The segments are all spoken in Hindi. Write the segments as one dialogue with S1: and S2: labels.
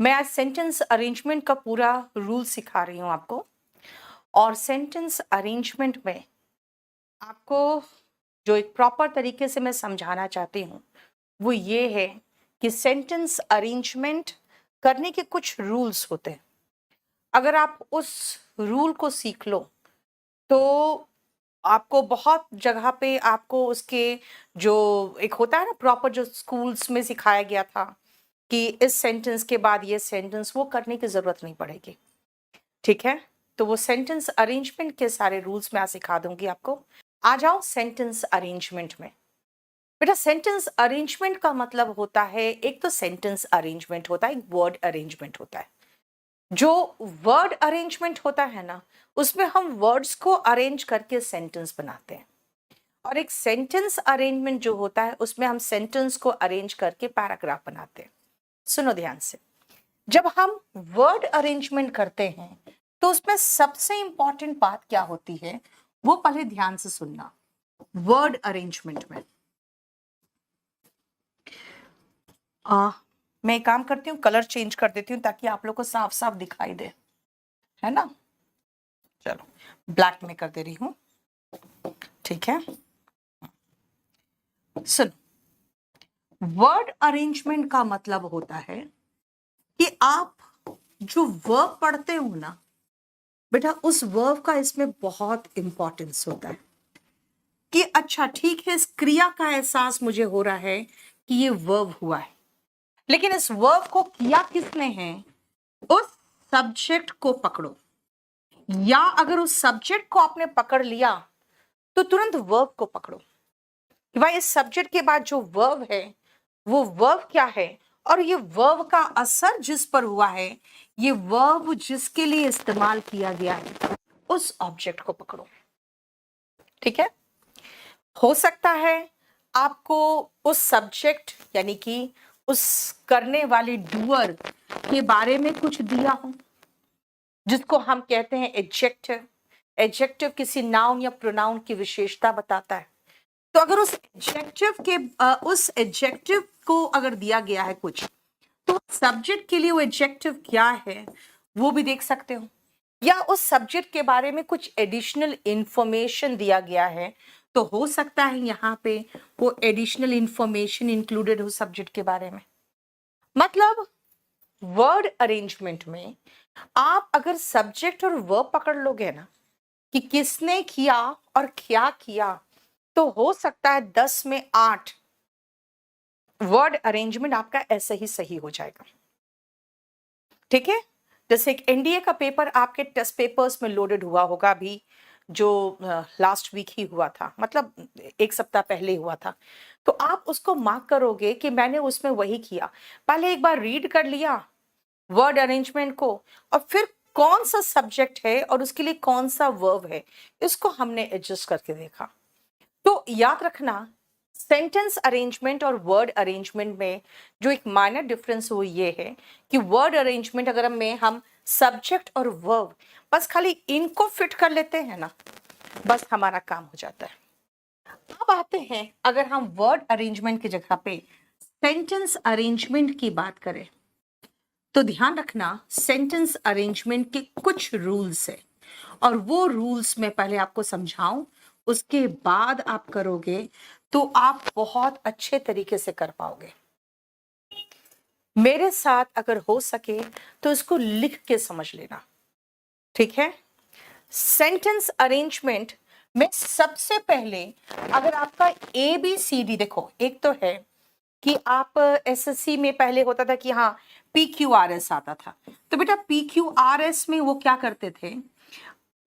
S1: मैं आज सेंटेंस अरेंजमेंट का पूरा रूल सिखा रही हूँ आपको। और सेंटेंस अरेंजमेंट में आपको जो एक प्रॉपर तरीके से मैं समझाना चाहती हूँ वो ये है कि सेंटेंस अरेंजमेंट करने के कुछ रूल्स होते हैं। अगर आप उस रूल को सीख लो तो आपको बहुत जगह पे आपको उसके जो एक होता है ना प्रॉपर जो स्कूल्स में सिखाया गया था कि इस सेंटेंस के बाद ये सेंटेंस, वो करने की जरूरत नहीं पड़ेगी। ठीक है, तो वो सेंटेंस अरेंजमेंट के सारे रूल्स मैं आज सिखा दूंगी आपको। आ जाओ सेंटेंस अरेंजमेंट में। बेटा सेंटेंस अरेंजमेंट का मतलब होता है, एक तो सेंटेंस अरेंजमेंट होता है, एक वर्ड अरेंजमेंट होता है। जो वर्ड अरेंजमेंट होता है ना, उसमें हम वर्ड्स को अरेंज करके सेंटेंस बनाते हैं। और एक सेंटेंस अरेंजमेंट जो होता है उसमें हम सेंटेंस को अरेंज करके पैराग्राफ बनाते हैं। सुनो ध्यान से, जब हम वर्ड अरेंजमेंट करते हैं तो उसमें सबसे इंपॉर्टेंट बात क्या होती है वो पहले ध्यान से सुनना। वर्ड अरेंजमेंट में मैं एक काम करती हूँ, कलर चेंज कर देती हूँ ताकि आप लोग को साफ साफ दिखाई दे, है ना। चलो ब्लैक में कर दे रही हूँ, ठीक है। सुन, वर्ड अरेंजमेंट का मतलब होता है कि आप जो वर्ब पढ़ते हो ना बेटा, उस वर्ब का इसमें बहुत इंपॉर्टेंस होता है कि अच्छा ठीक है, इस क्रिया का एहसास मुझे हो रहा है कि ये वर्ब हुआ है, लेकिन इस वर्ब को किया किसने है, उस सब्जेक्ट को पकड़ो। या अगर उस सब्जेक्ट को आपने पकड़ लिया तो तुरंत वर्ब को पकड़ो कि भाई इस सब्जेक्ट के बाद जो वर्ब है वो वर्ब क्या है, और ये वर्ब का असर जिस पर हुआ है, ये वर्ब जिसके लिए इस्तेमाल किया गया है, उस ऑब्जेक्ट को पकड़ो। ठीक है, हो सकता है आपको उस सब्जेक्ट यानी कि उस करने वाले डूअर के बारे में कुछ दिया हो जिसको हम कहते हैं एडजेक्टिव। एडजेक्टिव किसी नाउन या प्रोनाउन की विशेषता बताता है। तो अगर उस एडजेक्टिव को अगर दिया गया है कुछ, तो सब्जेक्ट के लिए वो एडजेक्टिव क्या है वो भी देख सकते हो। या उस सब्जेक्ट के बारे में कुछ एडिशनल इंफॉर्मेशन दिया गया है तो हो सकता है यहाँ पे वो एडिशनल इंफॉर्मेशन इंक्लूडेड हो सब्जेक्ट के बारे में। मतलब वर्ड अरेंजमेंट में आप अगर सब्जेक्ट और वर्ब पकड़ लोगे ना कि किसने किया और क्या किया, तो हो सकता है 10 में 8 वर्ड अरेंजमेंट आपका ऐसे ही सही हो जाएगा। ठीक है, जैसे एक एनडीए का पेपर आपके टेस्ट पेपर्स में लोडेड हुआ होगा अभी, जो लास्ट वीक ही हुआ था, मतलब एक सप्ताह पहले हुआ था। तो आप उसको मार्क करोगे कि मैंने उसमें वही किया, पहले एक बार रीड कर लिया वर्ड अरेंजमेंट को, और फिर कौन सा सब्जेक्ट है और उसके लिए कौन सा वर्ब है, इसको हमने एडजस्ट करके देखा। तो याद रखना, सेंटेंस अरेंजमेंट और वर्ड अरेंजमेंट में जो एक माइनर डिफरेंस वो ये है कि वर्ड अरेंजमेंट अगर हम सब्जेक्ट और वर्ब बस खाली इनको फिट कर लेते हैं ना, बस हमारा काम हो जाता है। अब आते हैं, अगर हम वर्ड अरेंजमेंट की जगह पे सेंटेंस अरेंजमेंट की बात करें तो ध्यान रखना, सेंटेंस अरेंजमेंट के कुछ रूल्स है और वो रूल्स मैं पहले आपको समझाऊं, उसके बाद आप करोगे तो आप बहुत अच्छे तरीके से कर पाओगे। मेरे साथ अगर हो सके तो इसको लिख के समझ लेना, ठीक है। सेंटेंस अरेंजमेंट में सबसे पहले अगर आपका ABCD देखो, एक तो है कि आप एसएससी में पहले होता था कि हाँ PQRS आता था, तो बेटा PQRS में वो क्या करते थे,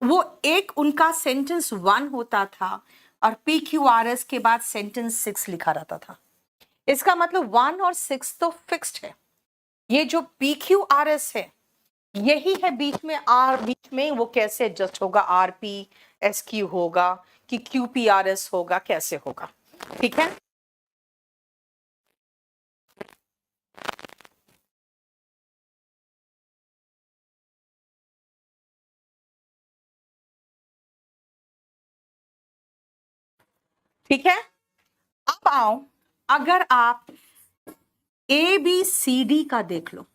S1: वो एक उनका सेंटेंस 1 होता था और PQRS के बाद सेंटेंस 6 लिखा रहता था। इसका मतलब 1 और 6 तो फिक्स्ड है। ये जो PQRS है यही है बीच में, आर बीच में वो कैसे एडजस्ट होगा, RPSQ होगा कि QPRS होगा, कैसे होगा। ठीक है, ठीक है। अब आओ, अगर आप ABCD का देख लो,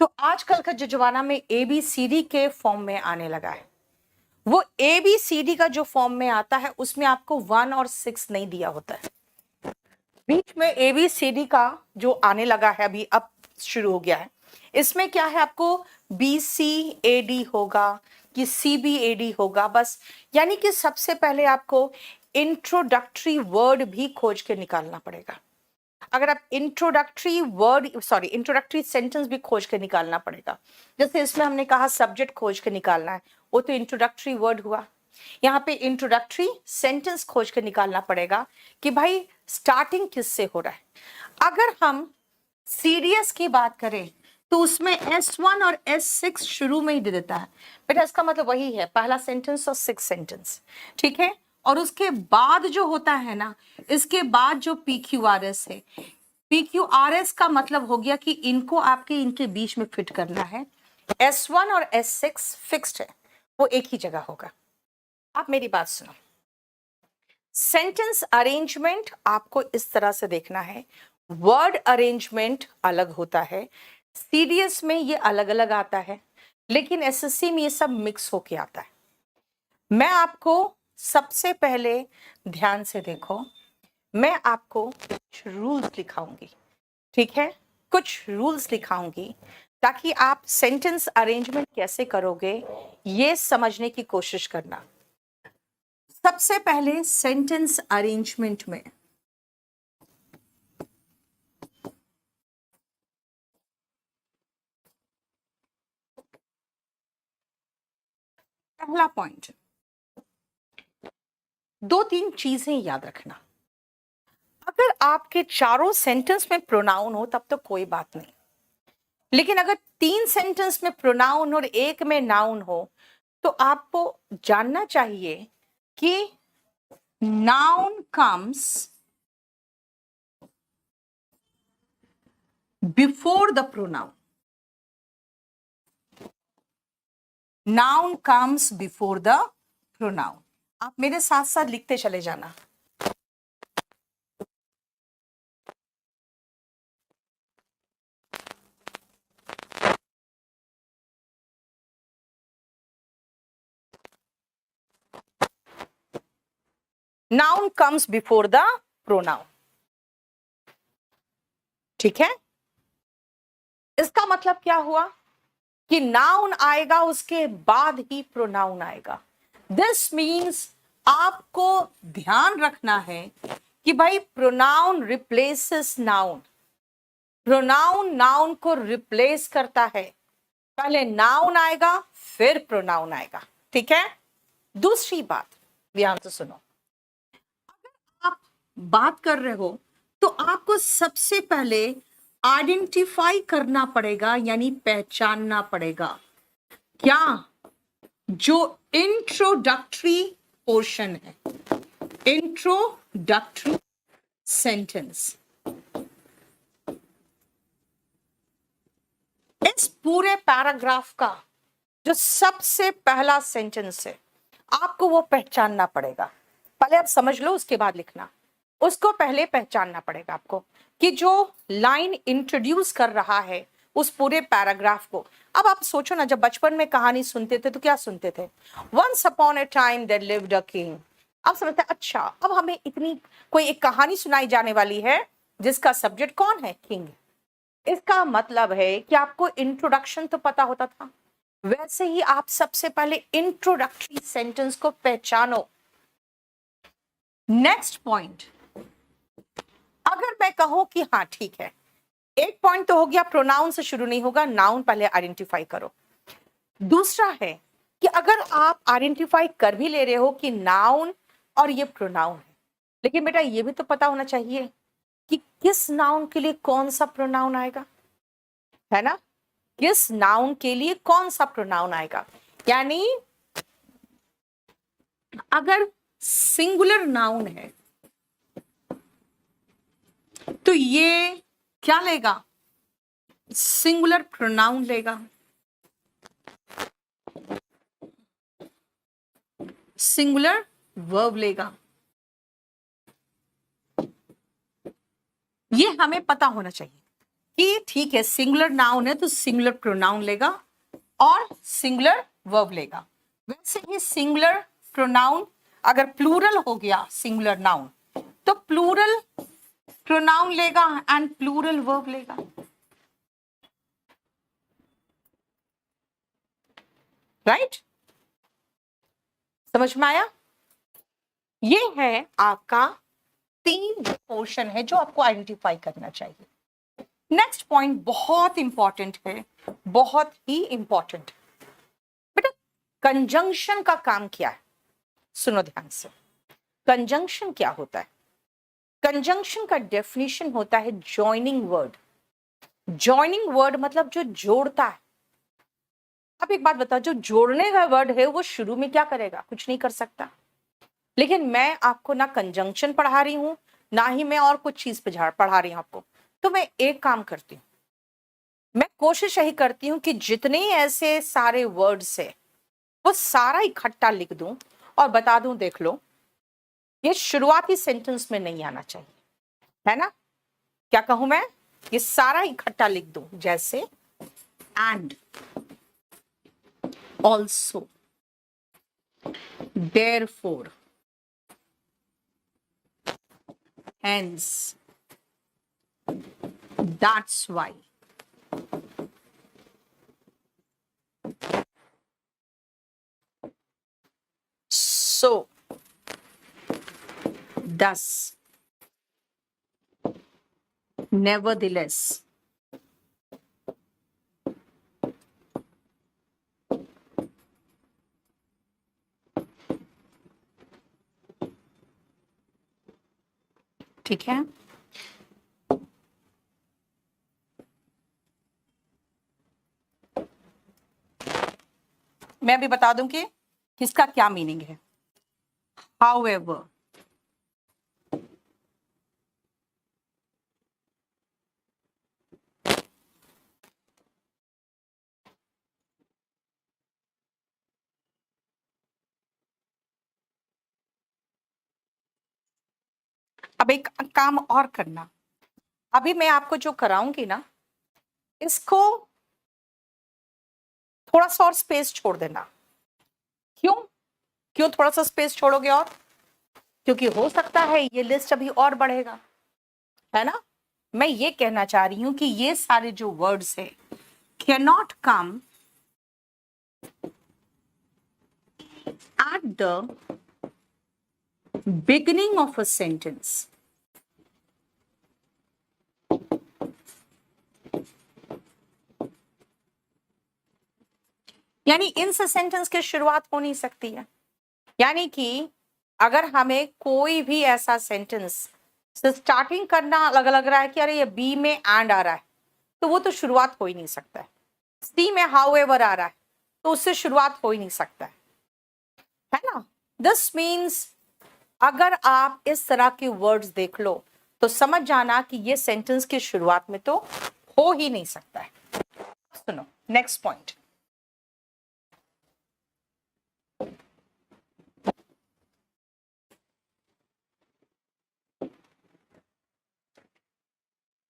S1: तो आजकल का जो जमाना में ABCD के फॉर्म में आने लगा है, वो ABCD का जो फॉर्म में आता है उसमें आपको 1 और 6 नहीं दिया होता है। बीच में ABCD का जो आने लगा है अभी, अब शुरू हो गया है, इसमें क्या है, आपको BCAD होगा कि CBAD होगा बस। यानी कि सबसे पहले आपको इंट्रोडक्टरी वर्ड भी खोज के निकालना पड़ेगा। अगर आप इंट्रोडक्टरी सेंटेंस भी खोज के निकालना पड़ेगा। जैसे इसमें हमने कहा सब्जेक्ट खोज के निकालना है, वो तो इंट्रोडक्टरी वर्ड हुआ। यहाँ पे इंट्रोडक्टरी सेंटेंस खोज के निकालना पड़ेगा कि भाई स्टार्टिंग किससे हो रहा है। अगर हम सीडीएस की बात करें तो उसमें S1 और S6 शुरू में ही दे देता है। बेटा इसका मतलब वही है, पहला सेंटेंस और 6 सेंटेंस, ठीक है। और उसके बाद जो होता है ना, इसके बाद जो PQRS है, PQRS का मतलब हो गया कि इनको आपके इनके बीच में फिट करना है। S1 और S6 फिक्स्ड है, वो एक ही जगह होगा। आप मेरी बात सुनो, सेंटेंस अरेंजमेंट आपको इस तरह से देखना है, वर्ड अरेंजमेंट अलग होता है, सीडीएस में ये अलग अलग आता है, लेकिन एसएससी में ये सब मिक्स होके आता है। मैं आपको सबसे पहले ध्यान से देखो, मैं आपको कुछ रूल्स दिखाऊंगी, ठीक है, कुछ रूल्स दिखाऊंगी ताकि आप सेंटेंस अरेंजमेंट कैसे करोगे ये समझने की कोशिश करना। सबसे पहले सेंटेंस अरेंजमेंट में पहला पॉइंट, 2-3 चीजें याद रखना। अगर आपके चारों सेंटेंस में प्रोनाउन हो तब तो कोई बात नहीं, लेकिन अगर 3 सेंटेंस में प्रोनाउन और 1 में नाउन हो तो आपको जानना चाहिए कि noun comes before the pronoun. Noun comes before the pronoun. आप मेरे साथ साथ लिखते चले जाना। Noun comes before the pronoun, ठीक है। इसका मतलब क्या हुआ कि नाउन आएगा उसके बाद ही प्रोनाउन आएगा। दिस मीन्स आपको ध्यान रखना है कि भाई pronoun replaces noun, pronoun noun को रिप्लेस करता है। पहले नाउन आएगा फिर प्रोनाउन आएगा, ठीक है। दूसरी बात ध्यान से सुनो, आप बात कर रहे हो तो आपको सबसे पहले आइडेंटिफाई करना पड़ेगा, यानी पहचानना पड़ेगा क्या जो इंट्रोडक्टरी पोर्शन है, इंट्रोडक्टरी सेंटेंस, इस पूरे पैराग्राफ का जो सबसे पहला सेंटेंस है आपको वो पहचानना पड़ेगा। पहले आप समझ लो उसके बाद लिखना, उसको पहले पहचानना पड़ेगा आपको कि जो लाइन इंट्रोड्यूस कर रहा है उस पूरे पैराग्राफ को। अब आप सोचो ना, जब बचपन में कहानी सुनते थे तो क्या सुनते थे, once upon a time there lived a king. अब समझते हैं अच्छा अब हमें इतनी कोई एक कहानी सुनाई जाने वाली है जिसका सब्जेक्ट कौन है, किंग। इसका मतलब है कि आपको इंट्रोडक्शन तो पता होता था, वैसे ही आप सबसे पहले इंट्रोडक्टरी सेंटेंस को पहचानो। नेक्स्ट पॉइंट, अगर मैं कहूं कि हाँ ठीक है, एक पॉइंट तो हो गया प्रोनाउन से शुरू नहीं होगा, नाउन पहले आइडेंटिफाई करो। दूसरा है कि अगर आप आइडेंटिफाई कर भी ले रहे हो कि नाउन और ये प्रोनाउन है, लेकिन बेटा ये भी तो पता होना चाहिए कि किस नाउन के लिए कौन सा प्रोनाउन आएगा, है ना। किस नाउन के लिए कौन सा प्रोनाउन आएगा, यानी अगर सिंगुलर नाउन है तो ये क्या लेगा, सिंगुलर प्रोनाउन लेगा, सिंगुलर वर्ब लेगा। ये हमें पता होना चाहिए। कि ठीक है सिंगुलर नाउन है तो सिंगुलर प्रोनाउन लेगा और सिंगुलर वर्ब लेगा। वैसे ही सिंगुलर प्रोनाउन अगर प्लूरल हो गया सिंगुलर नाउन तो प्लूरल प्रोनाउन लेगा एंड प्लूरल वर्ब लेगा। राइट? समझ में आया? ये है आपका 3 पोर्शन है जो आपको आइडेंटिफाई करना चाहिए। नेक्स्ट पॉइंट बहुत इंपॉर्टेंट है, बहुत ही इंपॉर्टेंट। बेटा कंजंक्शन का काम क्या है? सुनो ध्यान से। कंजंक्शन क्या होता है? कंजंक्शन का डेफिनेशन होता है जॉइनिंग वर्ड। जॉइनिंग वर्ड मतलब जो जोड़ता है। अब एक बात बताओ, जो जोड़ने का वर्ड है वो शुरू में क्या करेगा? कुछ नहीं कर सकता। लेकिन मैं आपको ना कंजंक्शन पढ़ा रही हूं ना ही मैं और कुछ चीज पे पढ़ा रही हूं आपको। तो मैं एक काम करती हूँ, मैं कोशिश यही करती हूँ कि जितने ऐसे सारे वर्ड्स है वो सारा इकट्ठा लिख दूं और बता दूं देख लो ये शुरुआती सेंटेंस में नहीं आना चाहिए, है ना? क्या कहूं मैं? ये सारा इकट्ठा लिख दूं, जैसे and, also, therefore, hence, that's why. So, thus, nevertheless. ठीक है? मैं भी बता दूं कि इसका क्या मीनिंग है। However, अब एक काम और करना, अभी मैं आपको जो कराऊंगी ना इसको थोड़ा सा और स्पेस छोड़ देना। क्यों? क्यों थोड़ा सा स्पेस छोड़ोगे? और क्योंकि हो सकता है ये लिस्ट अभी और बढ़ेगा, है ना? मैं ये कहना चाह रही हूं कि ये सारे जो वर्ड्स है cannot come at the beginning of a sentence. यानी इनसे सेंटेंस की शुरुआत हो नहीं सकती है। यानी कि अगर हमें कोई भी ऐसा सेंटेंस से स्टार्टिंग करना लग रहा है कि अरे ये बी में एंड आ रहा है तो वो तो शुरुआत हो ही नहीं सकता है। सी में हाउएवर आ रहा है तो उससे शुरुआत हो ही नहीं सकता है ना? दिस मीन्स अगर आप इस तरह के वर्ड्स देख लो तो समझ जाना कि ये सेंटेंस की शुरुआत में तो हो ही नहीं सकता है। सुनो नेक्स्ट पॉइंट।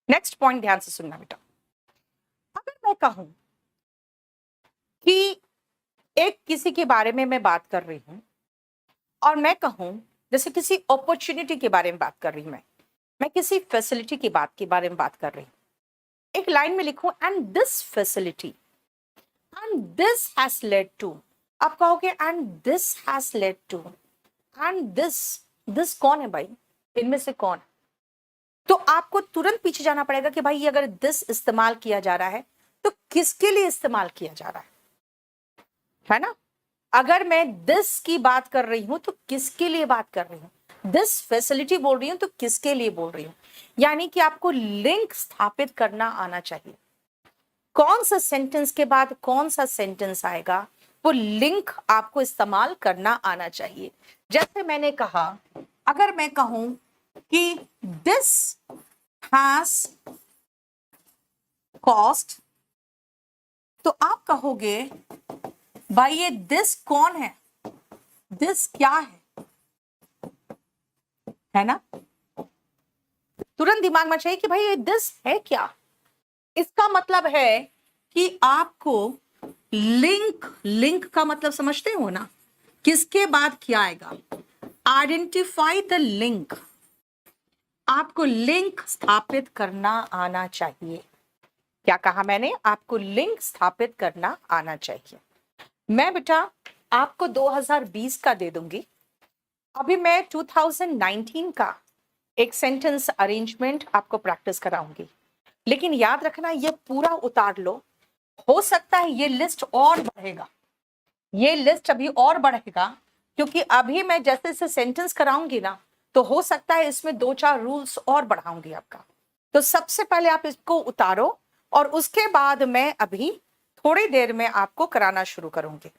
S1: नेक्स्ट पॉइंट ध्यान से सुनना बेटा। अगर मैं कहूं कि एक किसी के बारे में मैं बात कर रही हूं और मैं कहूं जैसे किसी अपॉर्चुनिटी के बारे में बात कर रही हूं, मैं किसी फैसिलिटी की बात के बारे में बात कर रही हूं, एक लाइन में लिखूं and this facility and this has led to. आप कहोगे and this has led to and this कौन है भाई? इनमें से कौन? तो आपको तुरंत पीछे जाना पड़ेगा कि भाई अगर दिस इस्तेमाल किया जा रहा है तो किसके लिए इस्तेमाल किया जा रहा है ना? अगर मैं दिस की बात कर रही हूं तो किसके लिए बात कर रही हूं? दिस फैसिलिटी बोल रही हूं तो किसके लिए बोल रही हूं? यानी कि आपको लिंक स्थापित करना आना चाहिए। कौन सा सेंटेंस के बाद कौन सा सेंटेंस आएगा वो लिंक आपको इस्तेमाल करना आना चाहिए। जैसे मैंने कहा, अगर मैं कहूं कि दिस हैज कॉस्ट तो आप कहोगे भाई ये दिस कौन है? दिस क्या है ना? तुरंत दिमाग में चाहिए कि भाई ये दिस है क्या? इसका मतलब है कि आपको लिंक का मतलब समझते हो ना, किसके बाद क्या आएगा? Identify the link. आपको लिंक स्थापित करना आना चाहिए। क्या कहा मैंने? आपको लिंक स्थापित करना आना चाहिए। मैं बेटा आपको 2020 का दे दूंगी, अभी मैं 2019 का एक सेंटेंस अरेंजमेंट आपको प्रैक्टिस कराऊंगी। लेकिन याद रखना, ये पूरा उतार लो। हो सकता है ये लिस्ट और बढ़ेगा, ये लिस्ट अभी और बढ़ेगा, क्योंकि अभी मैं जैसे जैसे सेंटेंस कराऊंगी ना, तो हो सकता है इसमें 2-4 रूल्स और बढ़ाऊंगी आपका। तो सबसे पहले आप इसको उतारो, और उसके बाद मैं अभी थोड़ी देर में आपको कराना शुरू करूंगी।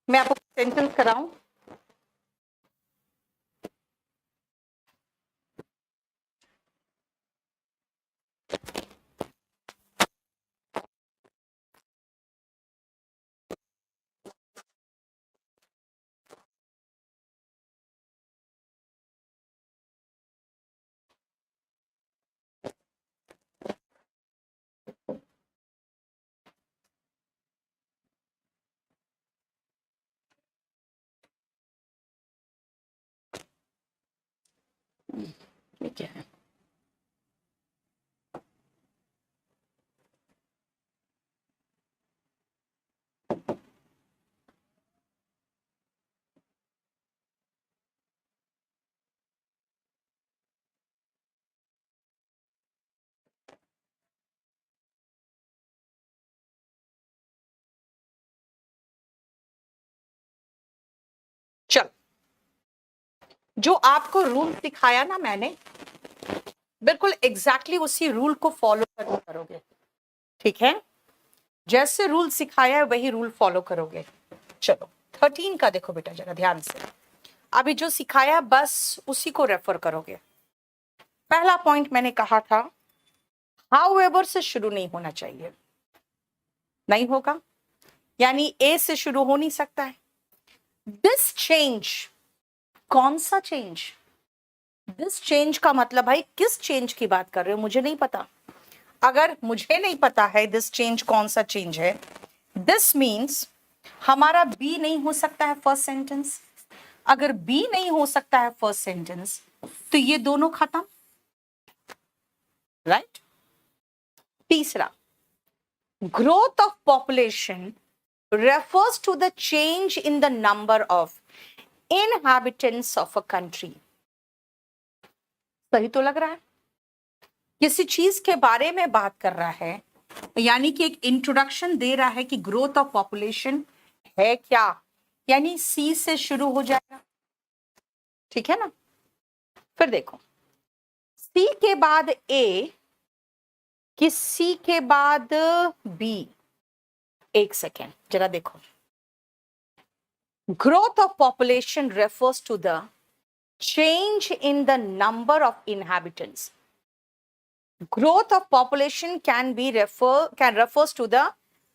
S1: मैं आपको सेंटेंस कराऊं? ये क्या है? चल, जो आपको रूल सिखाया ना मैंने, बिल्कुल एग्जैक्टली उसी रूल को फॉलो करोगे। ठीक है? जैसे रूल सिखाया है वही रूल फॉलो करोगे। चलो 13 का देखो बेटा जरा ध्यान से, अभी जो सिखाया बस उसी को रेफर करोगे। पहला पॉइंट मैंने कहा था हाउएवर से शुरू नहीं होना चाहिए, नहीं होगा, यानी ए से शुरू हो नहीं सकता है। दिस चेंज, कौन सा चेंज? दिस चेंज का मतलब भाई किस चेंज की बात कर रहे हो, मुझे नहीं पता। अगर मुझे नहीं पता है दिस चेंज कौन सा चेंज है, दिस मीन्स हमारा बी नहीं हो सकता है फर्स्ट सेंटेंस। अगर बी नहीं हो सकता है फर्स्ट सेंटेंस तो ये दोनों खत्म, राइट? तीसरा, growth of population refers to the change in the number of inhabitants of a country. सही तो लग रहा है, किसी चीज के बारे में बात कर रहा है, यानी कि एक इंट्रोडक्शन दे रहा है कि ग्रोथ ऑफ पॉपुलेशन है क्या, यानी सी से शुरू हो जाएगा, ठीक है ना? फिर देखो सी के बाद ए कि सी के बाद बी, एक सेकेंड जरा देखो। Growth of population refers to the change in the number of inhabitants. Growth of population can refers to the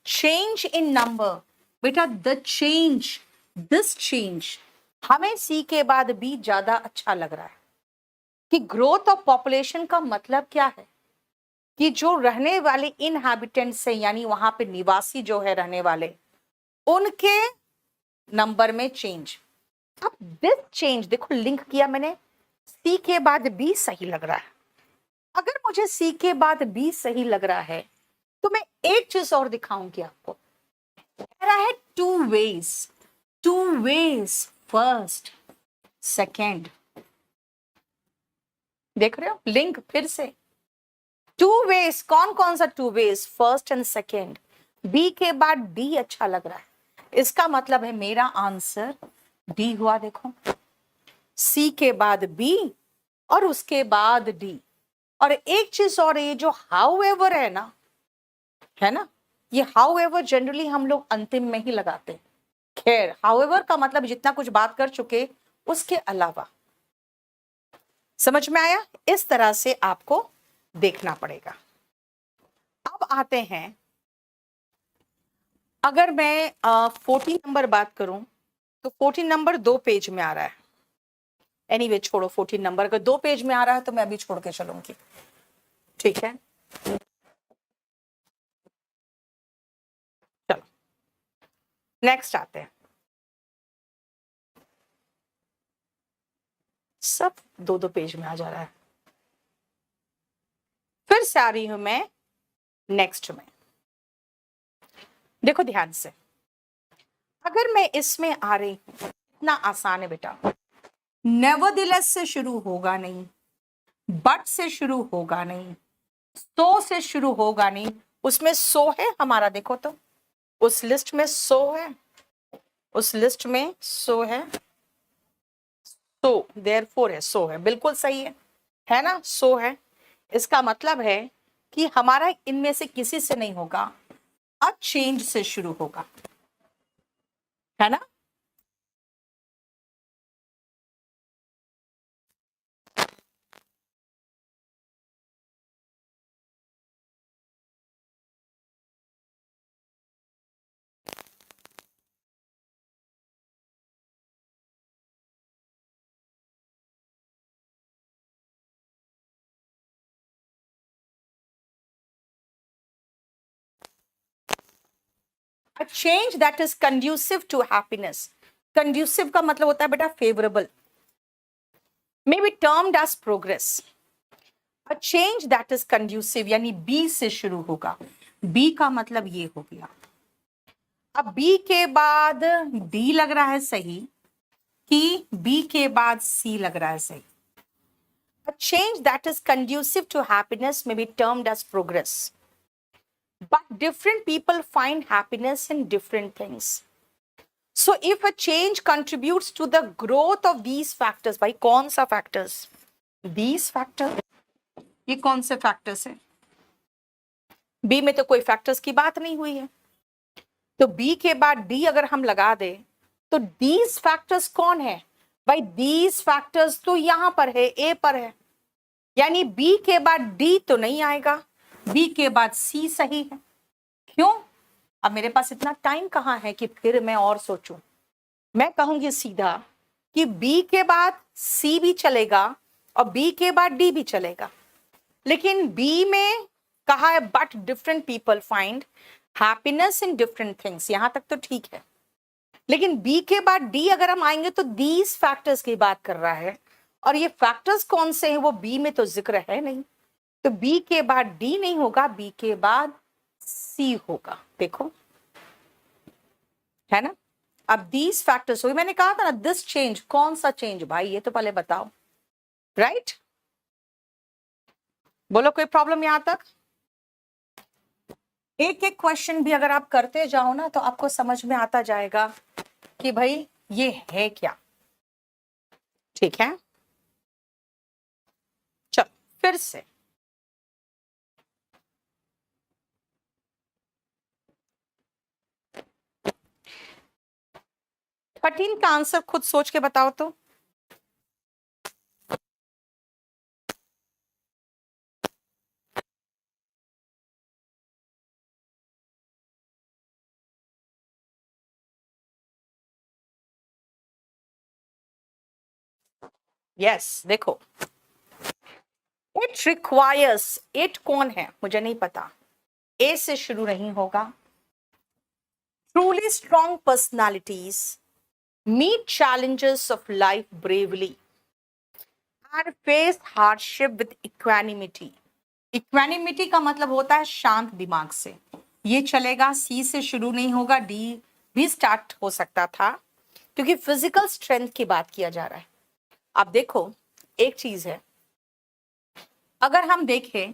S1: change in number. बेटा the change, this change, हमें सी के बाद बी ज्यादा अच्छा लग रहा है कि ग्रोथ ऑफ पॉपुलेशन का मतलब क्या है कि जो रहने वाले इनहैबिटेंट्स है, यानी वहां पे निवासी जो है रहने वाले, उनके नंबर में चेंज। अब दिस चेंज देखो लिंक किया मैंने, सी के बाद बी सही लग रहा है। अगर मुझे सी के बाद बी सही लग रहा है तो मैं एक चीज और दिखाऊंगी आपको, कह रहा है टू वेज फर्स्ट सेकेंड। देख रहे हो लिंक फिर से, टू वेज, कौन कौन सा two ways? First and second. B के बाद डी अच्छा लग रहा है, इसका मतलब है मेरा आंसर डी हुआ। देखो सी के बाद बी और उसके बाद डी। और एक चीज और, ये जो हाउएवर है ना, है ना, ये हाउएवर जनरली हम लोग अंतिम में ही लगाते हैं। खैर हाउएवर का मतलब जितना कुछ बात कर चुके उसके अलावा, समझ में आया? इस तरह से आपको देखना पड़ेगा। अब आते हैं, अगर मैं 14 नंबर बात करूं तो 14 नंबर 2 पेज में आ रहा है। एनीवे छोड़ो, 14 नंबर अगर 2 पेज में आ रहा है तो मैं अभी छोड़ के चलूंगी, ठीक है? चलो नेक्स्ट आते हैं। सब 2-2 पेज में आ जा रहा है। फिर से आ रही हूं मैं नेक्स्ट में। देखो ध्यान से, अगर मैं इसमें आ रही हूं, इतना आसान है बेटा, नेवरदिलेस से शुरू होगा नहीं, बट से शुरू होगा नहीं, सो से शुरू होगा नहीं। उसमें सो है हमारा, देखो तो उस लिस्ट में सो है, उस लिस्ट में सो है, सो देयरफॉर है, सो है, बिल्कुल सही है ना? सो है, इसका मतलब है कि हमारा इनमें से किसी से नहीं होगा, अब चेंज से शुरू होगा, है ना? A change that is conducive to happiness. Conducive का मतलब होता है बेटा favorable, may be termed as progress. A change that is conducive यानी B से शुरू होगा, B का मतलब ये हो गया। अब B के बाद D लग रहा है सही कि B के बाद C लग रहा है सही। A change that is conducive to happiness may be termed as progress. But different people find happiness in different things. So if a change contributes to the growth of these factors, भाई कौन सा factors? These factors, ये कौन से factors है? B में तो कोई factors की बात नहीं हुई है, तो बी के बाद डी अगर हम लगा दे तो दीज फैक्टर्स कौन है भाई? दीज फैक्टर्स तो यहां पर है, ए पर है, यानी बी के बाद डी तो नहीं आएगा, बी के बाद सी सही है। क्यों? अब मेरे पास इतना टाइम कहां है कि फिर मैं और सोचूं। मैं कहूंगी सीधा कि बी के बाद सी भी चलेगा और बी के बाद डी भी चलेगा, लेकिन बी में कहा है but different people find happiness in different things, यहां तक तो ठीक है। लेकिन बी के बाद डी अगर हम आएंगे तो दीज फैक्टर्स की बात कर रहा है, और ये फैक्टर्स कौन से हैं वो बी में तो जिक्र है नहीं, तो बी के बाद डी नहीं होगा, बी के बाद सी होगा। देखो, है ना? अब दीज फैक्टर्स हुई, मैंने कहा था ना दिस चेंज, कौन सा चेंज भाई ये तो पहले बताओ, राइट? बोलो कोई प्रॉब्लम यहां तक? एक एक क्वेश्चन भी अगर आप करते जाओ ना तो आपको समझ में आता जाएगा कि भाई ये है क्या। ठीक है, चल फिर से थर्टीन का आंसर खुद सोच के बताओ तो। यस, देखो, इट रिक्वायर्स, इट कौन है मुझे नहीं पता, ए से शुरू नहीं होगा। Truly strong personalities meet challenges of life bravely and face hardship with equanimity. Equanimity का मतलब होता है शांत दिमाग से, ये चलेगा। सी से शुरू नहीं होगा, डी भी स्टार्ट हो सकता था, क्योंकि फिजिकल स्ट्रेंथ की बात किया जा रहा है। अब देखो, एक चीज है, अगर हम देखें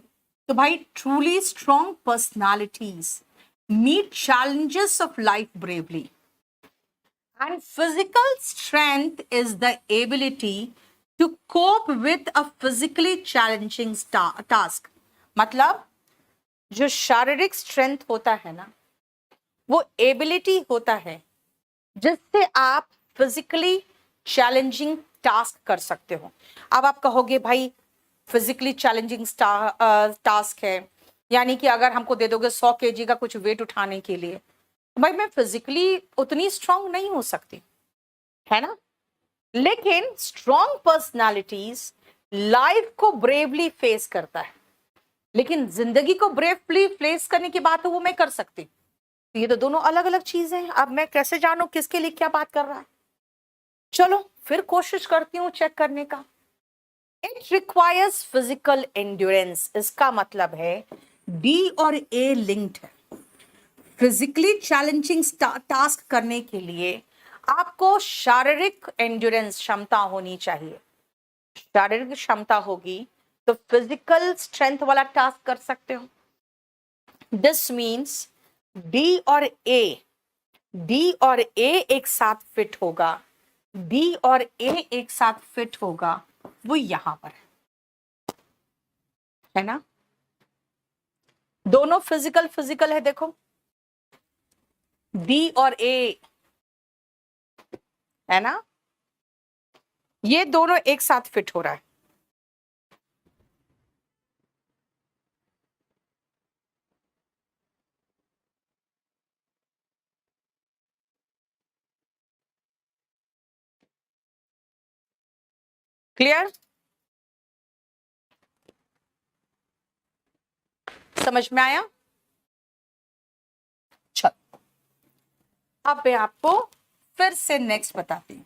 S1: तो भाई truly strong personalities meet challenges of life bravely and physical strength is the ability to cope with a physically challenging task. मतलब जो शारीरिक स्ट्रेंथ होता है ना, वो एबिलिटी होता है जिससे आप फिजिकली चैलेंजिंग टास्क कर सकते हो। अब आप कहोगे भाई फिजिकली चैलेंजिंग टास्क है, यानी कि अगर हमको दे दोगे 100 kg का कुछ वेट उठाने के लिए, भाई मैं फिजिकली उतनी स्ट्रांग नहीं हो सकती, है ना? लेकिन स्ट्रॉन्ग पर्सनालिटीज लाइफ को ब्रेवली फेस करता है, लेकिन जिंदगी को ब्रेवली फेस करने की बात है वो मैं कर सकती। ये तो दोनों अलग अलग चीजें हैं। अब मैं कैसे जानूं किसके लिए क्या बात कर रहा है? चलो फिर कोशिश करती हूँ चेक करने का। इट रिक्वायर्स फिजिकल एंड्योरेंस, इसका मतलब है डी और ए लिंक्ड है। फिजिकली चैलेंजिंग टास्क करने के लिए आपको शारीरिक एंड्योरेंस क्षमता होनी चाहिए। शारीरिक क्षमता होगी तो फिजिकल स्ट्रेंथ वाला टास्क कर सकते हो। दिस मीन्स डी और ए एक साथ फिट होगा, डी और ए एक साथ फिट होगा, वो यहां पर है ना? दोनों फिजिकल है, देखो डी और ए, है ना? ये दोनों एक साथ फिट हो रहा है। क्लियर? समझ में आया? चल अब मैं आपको फिर से नेक्स्ट बताती हूं।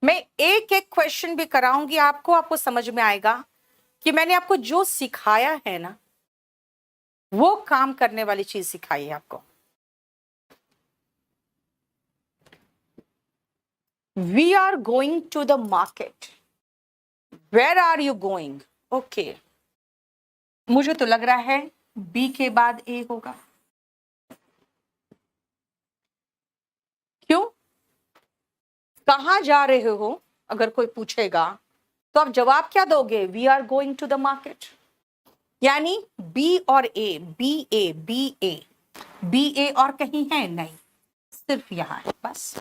S1: मैं एक एक क्वेश्चन भी कराऊंगी आपको समझ में आएगा कि मैंने आपको जो सिखाया है ना वो काम करने वाली चीज सिखाई है आपको। We are going to the market, where are you going? Okay, मुझे तो लग रहा है बी के बाद ए होगा। क्यों? कहां जा रहे हो अगर कोई पूछेगा तो आप जवाब क्या दोगे? We are going to the market. यानी बी और ए, बी ए और कहीं है नहीं, सिर्फ यहां है बस।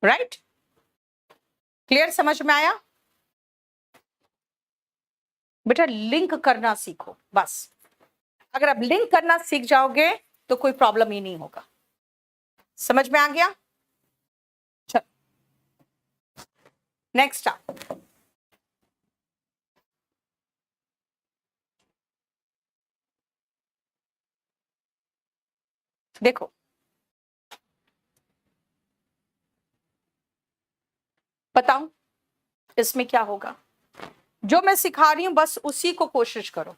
S1: राइट? क्लियर? समझ में आया? बेटा लिंक करना सीखो बस। अगर आप लिंक करना सीख जाओगे तो कोई प्रॉब्लम ही नहीं होगा। समझ में आ गया? चल नेक्स्ट आप देखो, बताऊं इसमें क्या होगा? जो मैं सिखा रही हूं बस उसी को कोशिश करो।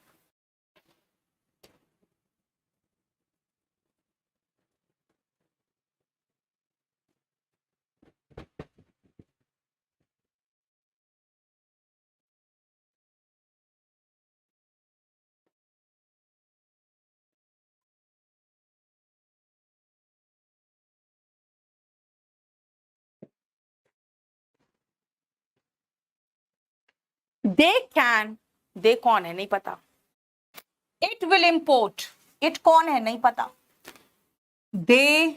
S1: दे कैन, दे कौन है नहीं पता। इट विल इम्पोर्ट, इट कौन है नहीं पता। दे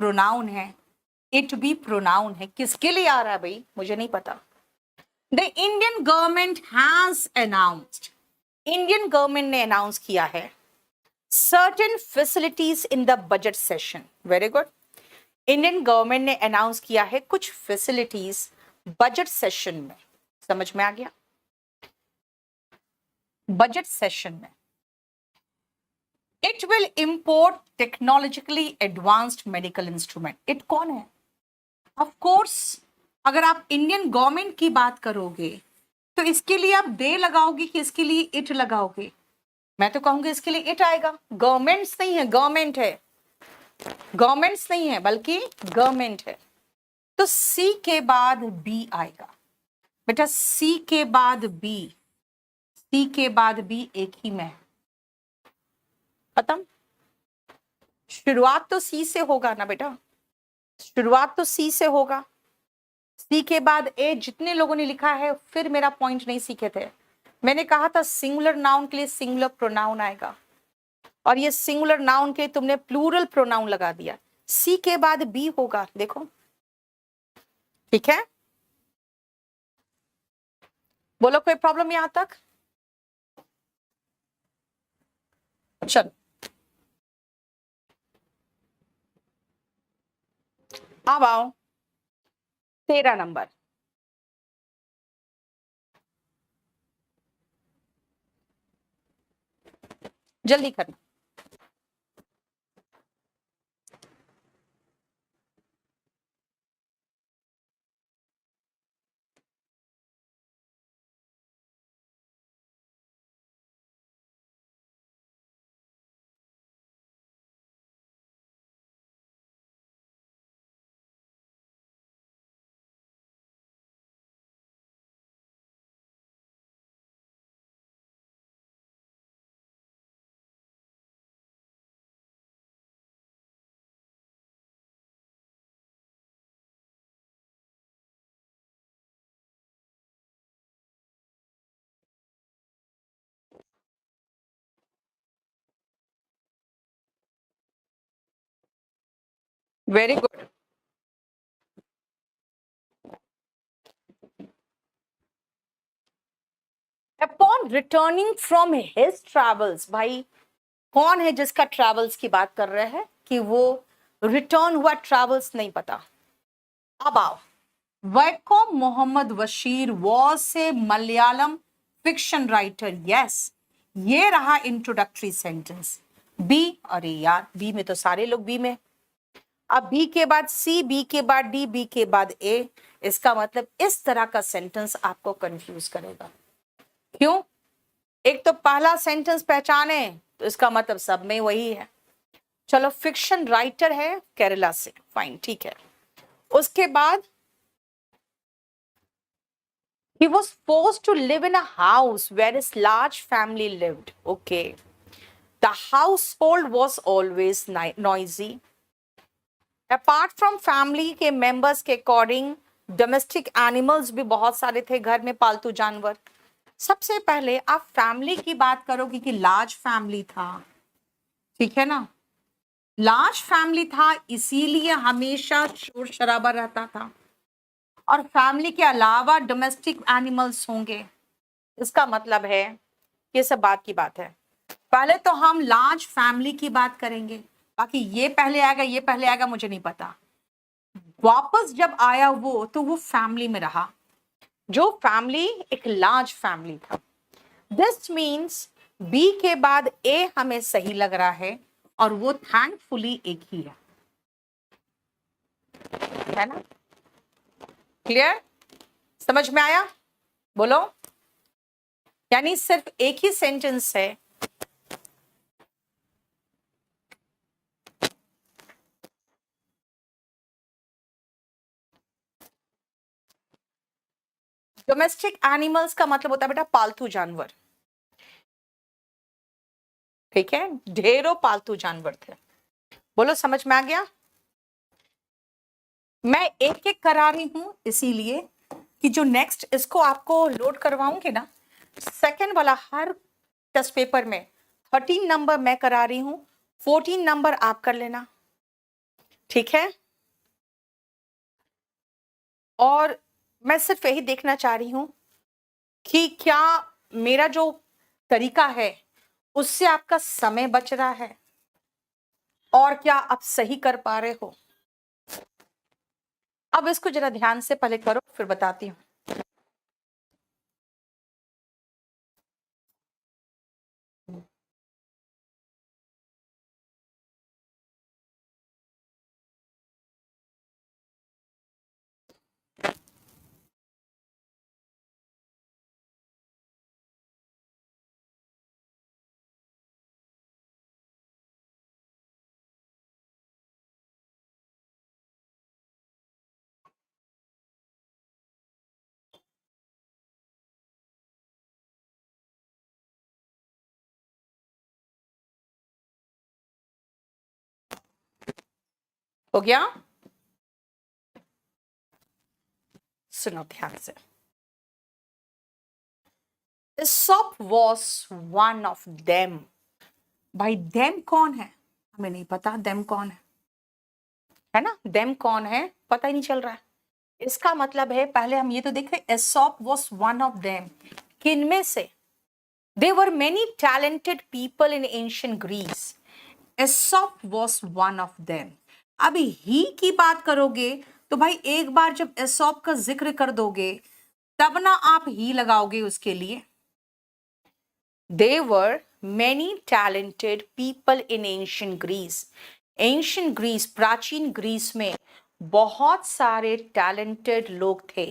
S1: प्रोनाउन है, इट भी प्रोनाउन है। किसके लिए आ रहा है भाई मुझे नहीं पता। The Indian government has announced, Indian government ने अनाउंस किया है certain facilities in the budget session. Very good. Indian government ने अनाउंस किया है कुछ फैसिलिटीज बजट सेशन में। समझ में आ गया? बजट सेशन में it will import technologically advanced medical instrument. It कौन है? ऑफ कोर्स अगर आप इंडियन गवर्नमेंट की बात करोगे तो इसके लिए आप दे लगाओगे कि इसके लिए इट लगाओगे? मैं तो कहूंगी इसके लिए इट आएगा। गवर्नमेंट्स नहीं है, गवर्नमेंट है। गवर्नमेंट्स नहीं है बल्कि गवर्नमेंट है। तो सी के बाद बी आएगा। बेटा सी के बाद बी, सी के बाद बी एक ही में है। खत्म। शुरुआत तो सी से होगा ना बेटा, शुरुआत तो सी से होगा। सी के बाद ए जितने लोगों ने लिखा है फिर मेरा पॉइंट नहीं सीखे थे। मैंने कहा था सिंगुलर नाउन के लिए सिंगुलर प्रोनाउन आएगा और ये सिंगुलर नाउन के तुमने प्लूरल प्रोनाउन लगा दिया। सी के बाद बी होगा। देखो ठीक है? बोलो कोई प्रॉब्लम यहां तक? चलो अब आओ 13 नंबर। जल्दी करना। Very good. Upon returning from his travels, भाई कौन है जिसका ट्रेवल्स की बात कर रहे हैं कि वो रिटर्न हुआ? ट्रेवल्स नहीं पता। अब आओ, Vaikom Mohammad Basheer was a Malayalam fiction writer. Yes, ये रहा इंट्रोडक्टरी सेंटेंस। बी, अरे यार बी में तो सारे लोग बी में। अब बी के बाद सी, बी के बाद डी, बी के बाद ए। इसका मतलब इस तरह का सेंटेंस आपको कंफ्यूज करेगा। क्यों? एक तो पहला सेंटेंस पहचाने तो इसका मतलब सब में वही है। चलो फिक्शन राइटर है केरला से, फाइन ठीक है। उसके बाद he was forced to live in a house where his large family lived. Okay, the household was always noisy. Apart from family के members के according domestic animals भी बहुत सारे थे घर में, पालतू जानवर। सबसे पहले आप फैमिली की बात करोगे कि लार्ज फैमिली था, ठीक है ना। लार्ज फैमिली था इसीलिए हमेशा शोर शराबा रहता था, और फैमिली के अलावा डोमेस्टिक एनिमल्स होंगे। इसका मतलब है ये सब बात की बात है। पहले तो हम लार्ज फैमिली की बात करेंगे, बाकी ये पहले आएगा ये पहले आएगा मुझे नहीं पता। वापस जब आया वो तो वो फैमिली में रहा, जो फैमिली एक लार्ज फैमिली था। दिस मीन्स बी के बाद ए हमें सही लग रहा है, और वो थैंकफुली एक ही है ना। क्लियर? समझ में आया? बोलो। यानी सिर्फ एक ही सेंटेंस है, डोमेस्टिक एनिमल्स का मतलब होता है बेटा पालतू जानवर। ठीक है, ढेरों पालतू जानवर थे। बोलो समझ में आ गया? मैं एक एक करा रही हूं इसीलिए कि जो नेक्स्ट इसको आपको लोड करवाऊंगी ना, सेकंड वाला हर टेस्ट पेपर में 13 नंबर मैं करा रही हूं, 14 नंबर आप कर लेना। ठीक है, और मैं सिर्फ यही देखना चाह रही हूं कि क्या मेरा जो तरीका है उससे आपका समय बच रहा है, और क्या आप सही कर पा रहे हो। अब इसको जरा ध्यान से पहले करो फिर बताती हूँ। हो गया? सुनो ध्यान से। Aesop was one of them। भाई them कौन है हमें नहीं पता, them कौन है ना, them कौन है पता ही नहीं चल रहा है। इसका मतलब है पहले हम ये तो देखें, Aesop was one of them, किनमें से? There were many talented people in ancient Greece। Aesop was one of them। अभी ही की बात करोगे तो भाई एक बार जब Aesop का जिक्र कर दोगे तब ना आप ही लगाओगे उसके लिए। There were many talented people in ancient Greece। Ancient Greece, प्राचीन ग्रीस में बहुत सारे टैलेंटेड लोग थे,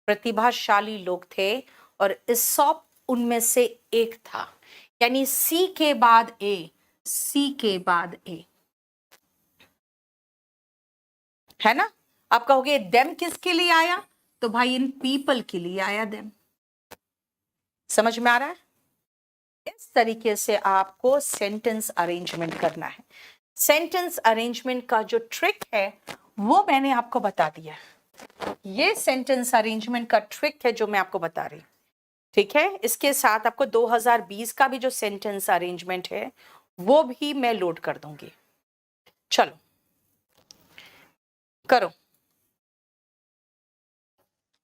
S1: प्रतिभाशाली लोग थे, और इसॉप उनमें से एक था। यानी सी के बाद ए, सी के बाद ए, है ना। आप कहोगे देम किसके लिए आया, तो भाई इन पीपल के लिए आया देम। समझ में आ रहा है? इस तरीके से आपको सेंटेंस अरेंजमेंट करना है। सेंटेंस अरेंजमेंट का जो ट्रिक है वो मैंने आपको बता दिया। ये सेंटेंस अरेंजमेंट का ट्रिक है जो मैं आपको बता रही हूँ। ठीक है, इसके साथ आपको 2020 का भी जो सेंटेंस अरेंजमेंट है वो भी मैं लोड कर दूंगी। चलो करो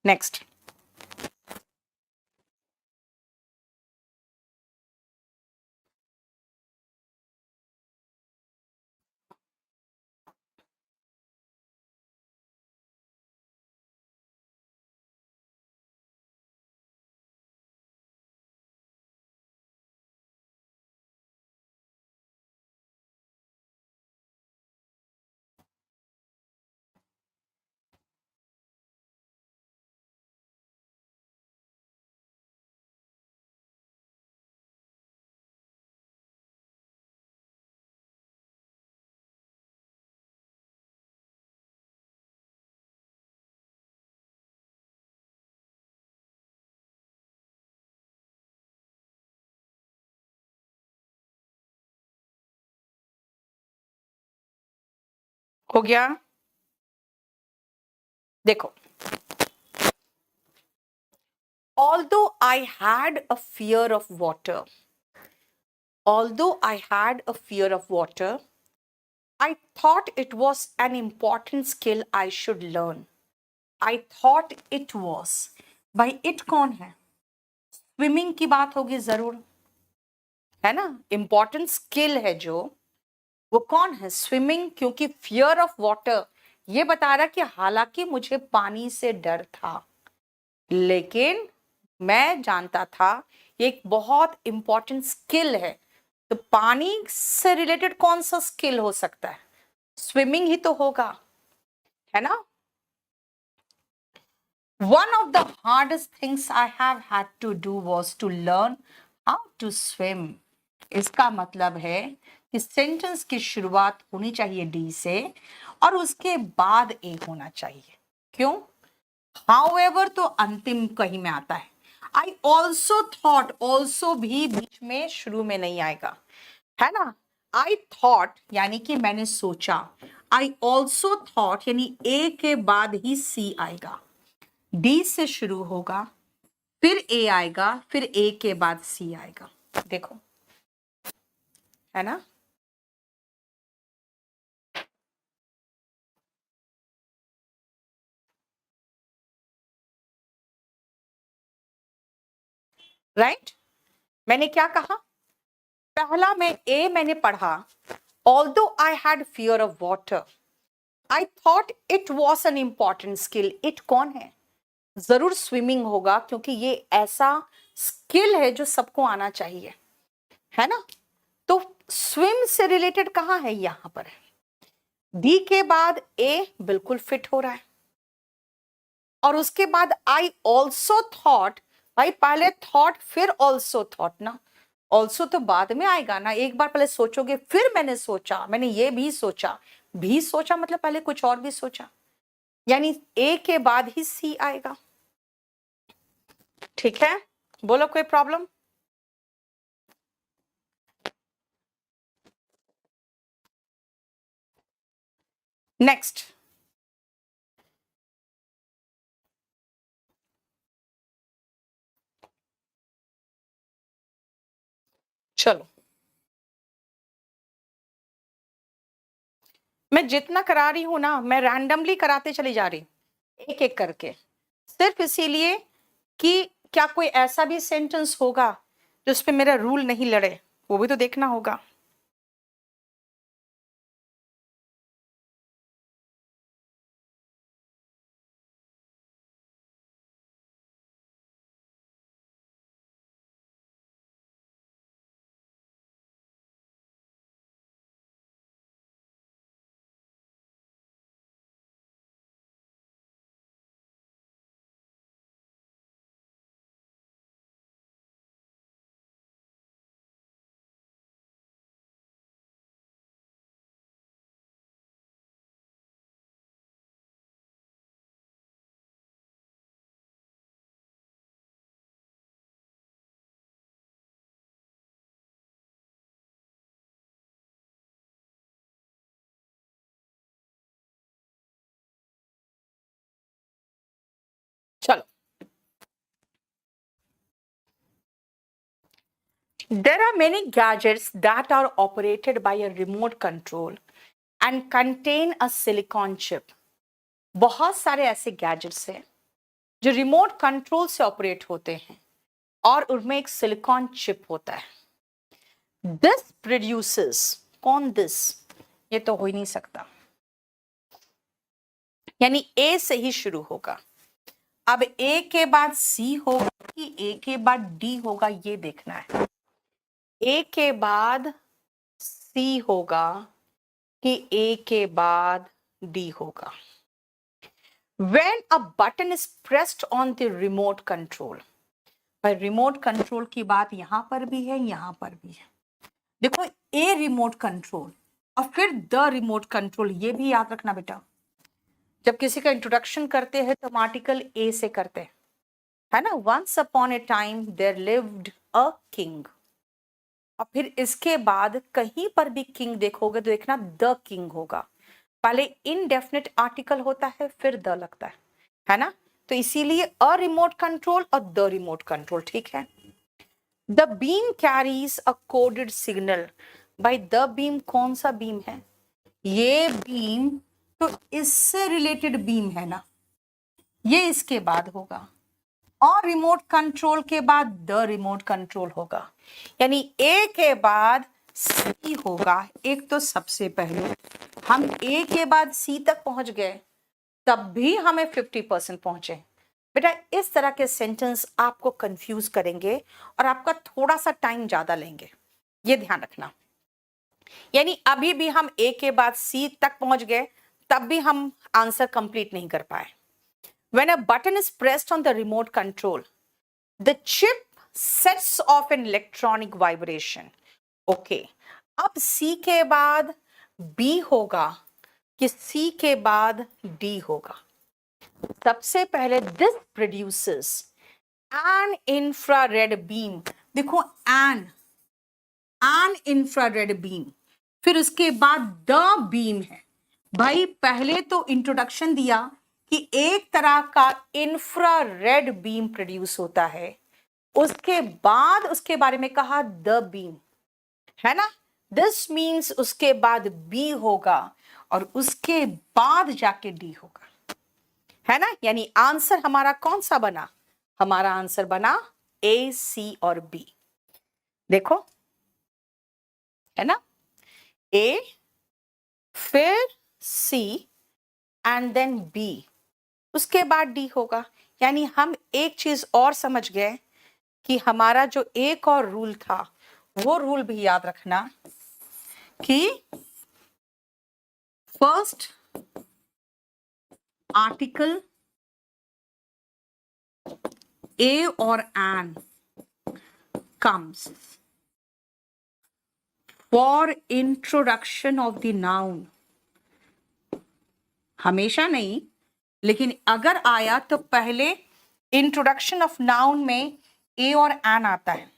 S1: नेक्स्ट। हो गया? देखो, although I had a fear of water, Although I had a fear of water, I thought it was an important skill I should learn. I thought it was. भाई it कौन है? स्विमिंग की बात होगी जरूर, है ना? इंपॉर्टेंट स्किल है जो, वो कौन है? स्विमिंग, क्योंकि फियर ऑफ वाटर ये बता रहा कि हालांकि मुझे पानी से डर था, लेकिन मैं जानता था ये एक बहुत इंपॉर्टेंट स्किल है। तो पानी से रिलेटेड कौन सा स्किल हो सकता है? स्विमिंग ही तो होगा, है ना? One of the hardest things I have had to do was to learn how to swim. इसका मतलब है कि सेंटेंस की शुरुआत होनी चाहिए डी से और उसके बाद ए होना चाहिए। क्यों? However तो अंतिम कहीं में आता है। I also thought, also भी बीच में शुरू में नहीं आएगा, है ना? I thought यानी कि मैंने सोचा, I also thought यानी ए के बाद ही सी आएगा, डी से शुरू होगा, फिर ए आएगा, फिर ए के बाद सी आएगा। देखो, है ना? राइट? मैंने क्या कहा? पहला में ए मैंने पढ़ा, although I had fear of water, I thought it was an important skill. It कौन है? जरूर स्विमिंग होगा, क्योंकि ये ऐसा स्किल है जो सबको आना चाहिए, है ना? तो स्विम से रिलेटेड कहां है? यहां पर है। डी के बाद ए बिल्कुल फिट हो रहा है, और उसके बाद आई ऑल्सो थॉट। भाई पहले थॉट फिर ऑल्सो थॉट ना, ऑल्सो तो बाद में आएगा ना, एक बार पहले सोचोगे फिर मैंने सोचा, मैंने ये भी सोचा मतलब पहले कुछ और भी सोचा, यानी ए के बाद ही सी आएगा। ठीक है, बोलो कोई प्रॉब्लम? नेक्स्ट, चलो मैं जितना करा रही हूं ना, मैं रैंडमली कराते चली जा रही, एक एक करके, सिर्फ इसीलिए कि क्या कोई ऐसा भी सेंटेंस होगा जिस पे मेरा रूल नहीं लड़े, वो भी तो देखना होगा। चलो, there are many gadgets that are operated by a remote control and contain a silicon chip. बहुत सारे ऐसे गैजेट्स हैं जो रिमोट कंट्रोल से ऑपरेट होते हैं और उनमें एक सिलिकॉन चिप होता है। दिस प्रोड्यूसेस, कौन दिस? ये तो हो ही नहीं सकता, यानी ए से ही शुरू होगा। अब ए के बाद सी होगा कि ए के बाद डी होगा, ये देखना है। ए के बाद सी होगा कि ए के बाद डी होगा। When a button is pressed on the remote control, पर रिमोट कंट्रोल की बात यहां पर भी है, यहां पर भी है। देखो, ए रिमोट कंट्रोल और फिर द रिमोट कंट्रोल, ये भी याद रखना बेटा। जब किसी का इंट्रोडक्शन करते हैं तो हम आर्टिकल ए से करते हैं, है ना? Once upon a time there lived a king, और फिर इसके बाद कहीं पर भी किंग देखोगे तो देखना द किंग होगा। पहले इनडेफिनेट आर्टिकल होता है, फिर द लगता है ना? तो इसीलिए अ रिमोट कंट्रोल और द रिमोट कंट्रोल, ठीक है? The beam carries a coded signal. भाई द बीम कौन सा बीम है? ये बीम तो इससे रिलेटेड बीम है ना, ये इसके बाद होगा, और रिमोट कंट्रोल के बाद द रिमोट कंट्रोल होगा, यानी ए के बाद सी होगा। एक तो सबसे पहले हम ए के बाद सी तक पहुंच गए, तब भी हमें 50% पहुंचे। बेटा इस तरह के सेंटेंस आपको कंफ्यूज करेंगे और आपका थोड़ा सा टाइम ज्यादा लेंगे, ये ध्यान रखना। यानी अभी भी हम ए के बाद सी तक पहुंच गए, तब भी हम आंसर कंप्लीट नहीं कर पाए। When a button is pressed on the remote control, the chip sets off an electronic vibration. Okay, अब C के बाद B होगा कि C के बाद D होगा? सबसे पहले this produces an infrared beam। देखो an infrared beam, फिर उसके बाद द बीम है। भाई पहले तो इंट्रोडक्शन दिया कि एक तरह का इंफ्रारेड बीम प्रोड्यूस होता है, उसके बाद उसके बारे में कहा द बीम, है ना। दिस मीन्स उसके बाद बी होगा और उसके बाद जाके डी होगा, है ना। यानी आंसर हमारा कौन सा बना? हमारा आंसर बना ए, सी और बी। देखो, है ना, ए फिर सी एंड देन बी, उसके बाद डी होगा। यानी हम एक चीज और समझ गए कि हमारा जो एक और रूल था, वो रूल भी याद रखना कि फर्स्ट आर्टिकल ए और N comes for introduction of the noun। हमेशा नहीं, लेकिन अगर आया तो पहले इंट्रोडक्शन ऑफ नाउन में ए और एन आता है।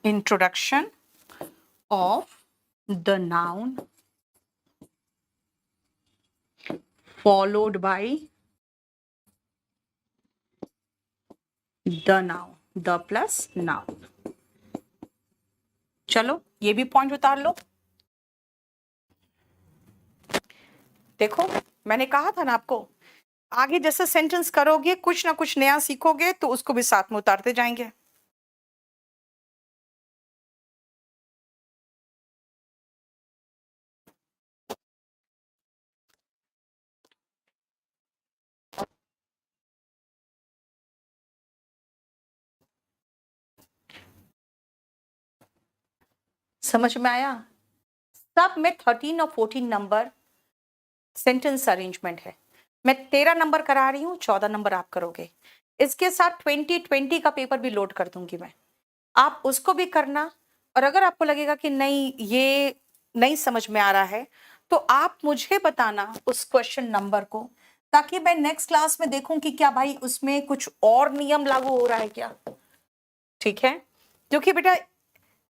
S1: Introduction of the noun followed by the noun, the plus noun. चलो ये भी पॉइंट उतार लो। देखो मैंने कहा था ना आपको, आगे जैसे सेंटेंस करोगे कुछ ना कुछ नया सीखोगे तो उसको भी साथ में उतारते जाएंगे। समझ में आया? सब में 13 और 14 नंबर सेंटेंस अरेंजमेंट है। मैं 13 नंबर करा रही हूँ, 14 नंबर आप करोगे। इसके साथ 20 का पेपर भी लोड कर दूंगी मैं, आप उसको भी करना। और अगर आपको लगेगा कि नहीं ये नहीं समझ में आ रहा है, तो आप मुझे बताना उस क्वेश्चन नंबर को, ताकि मैं नेक्स्ट क्लास में देखूं कि क्या भाई उसमें कुछ और नियम लागू हो रहा है क्या। ठीक है, क्योंकि बेटा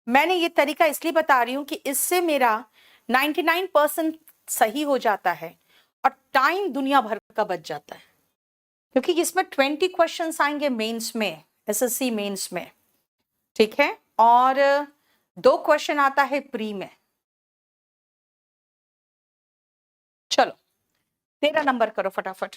S1: मैंने ये तरीका इसलिए बता रही हूं कि इससे मेरा 99% सही हो जाता है और टाइम दुनिया भर का बच जाता है, क्योंकि इसमें 20 क्वेश्चंस आएंगे मेंस में, एसएससी मेंस में। ठीक है, और 2 क्वेश्चन आता है प्री में। चलो 13 नंबर करो फटाफट।